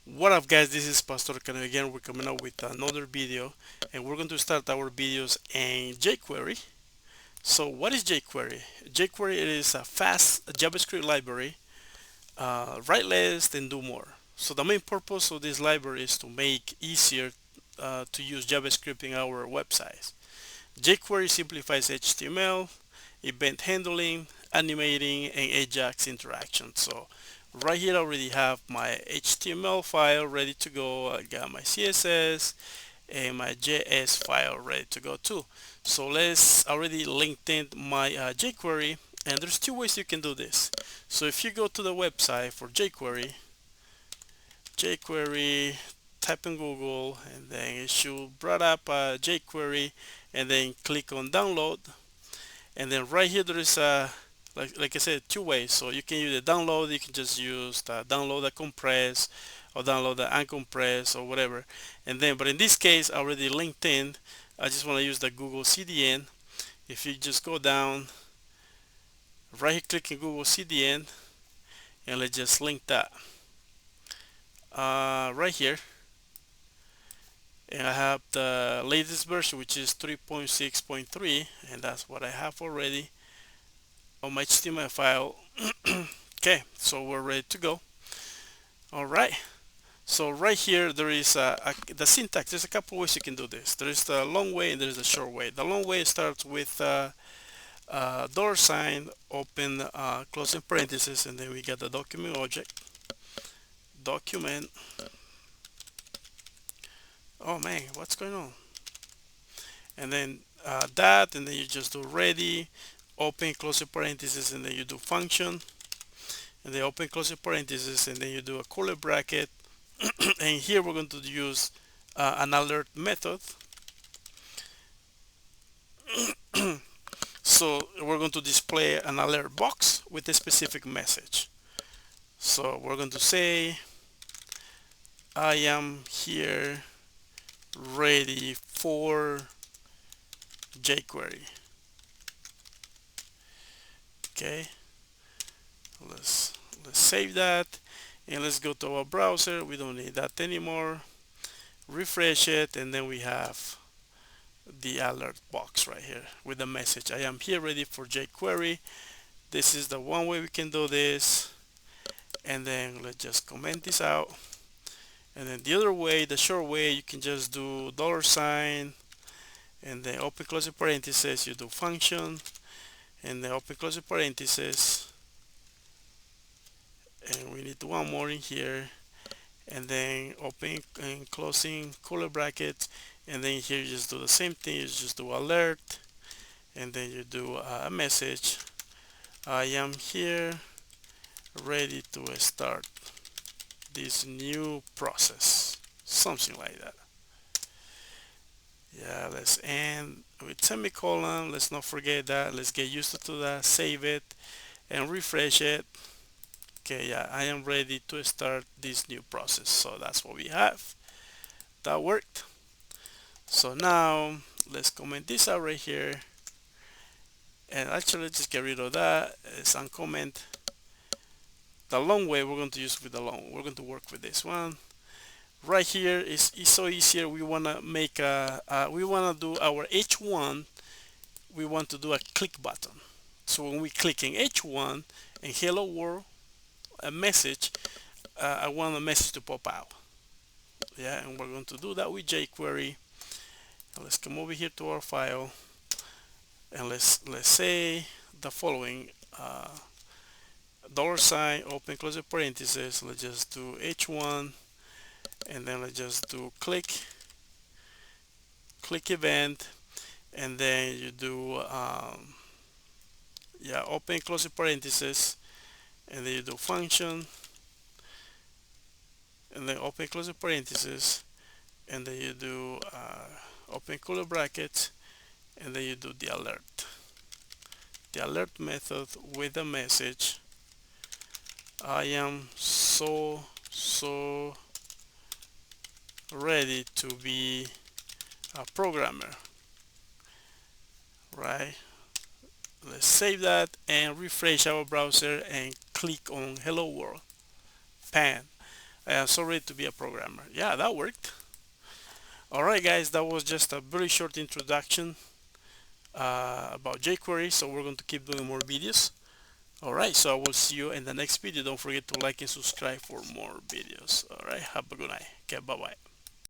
What up guys, this is Pastor Cano again. We're coming up with another video and we're going to start our videos in jQuery. So what is jQuery? jQuery is a fast JavaScript library. Write less and do more. So the main purpose of this library is to make easier to use JavaScript in our websites. jQuery simplifies HTML, event handling, animating, and Ajax interaction. So right here I already have my HTML file ready to go. I got my CSS and my JS file ready to go too. So let's already linked in my jQuery, and there's two ways you can do this. So if you go to the website for jQuery, type in Google, and then it should bring up jQuery, and then click on download. And then right here there is like I said, two ways. So you can use the download. You can just use the download the compress or download the uncompress or whatever. And then, but in this case, I already linked in. I just want to use the Google CDN. If you just go down, right here, click in Google CDN, and let's just link that right here. And I have the latest version, which is 3.6.3, and that's what I have already on my HTML file. Okay, so we're ready to go. All right. So right here there is the syntax. There's a couple ways you can do this. There is the long way and there is the short way. The long way starts with dollar sign, open, closing parentheses, and then we get the document object. Document. Oh man, what's going on? And then that, and then you just do ready, open, closing parentheses, and then you do function, and then open, closing parentheses, and then you do a curly bracket. And here we're going to use an alert method. So we're going to display an alert box with a specific message. So we're going to say, I am here ready for jQuery. Okay, let's save that, and let's go to our browser. We don't need that anymore. Refresh it, and then we have the alert box right here with the message, I am here ready for jQuery. This is the one way we can do this. And then let's just comment this out. And then the other way, the short way, you can just do dollar sign, and then open closing parentheses, you do function, and then open closing parentheses, and we need one more in here, and then open and closing curly bracket, and then here you just do the same thing. You just do alert, and then you do a message, I am here ready to start this new process, something like that. Yeah, let's end with semicolon. Let's not forget that. Let's get used to that. Save it and refresh it. Okay, yeah, I am ready to start this new process. So that's what we have. That worked. So now let's comment this out right here, and actually let's just get rid of that. It's uncomment. The long way we're going to use with the long. We're going to work with this one. Right here is so easier. We want to make we want to do our H1. We want to do a click button. So when we click in H1 and hello world, a message, I want a message to pop out. Yeah, and we're going to do that with jQuery. Let's come over here to our file, and let's say the following, dollar sign, open close parentheses. Let's just do H1, and then let's just do click event, and then you do yeah, open close parentheses, and then you do function, and then open close parentheses, and then you do open curly brackets, and then you do the alert method with the message, I am so ready to be a programmer. Right, let's save that and refresh our browser and click on hello world. Pan, I am so ready to be a programmer. Yeah, that worked. Alright guys, that was just a very short introduction about jQuery, so we're going to keep doing more videos. Alright, so I will see you in the next video. Don't forget to like and subscribe for more videos. Alright, have a good night. Okay, bye bye.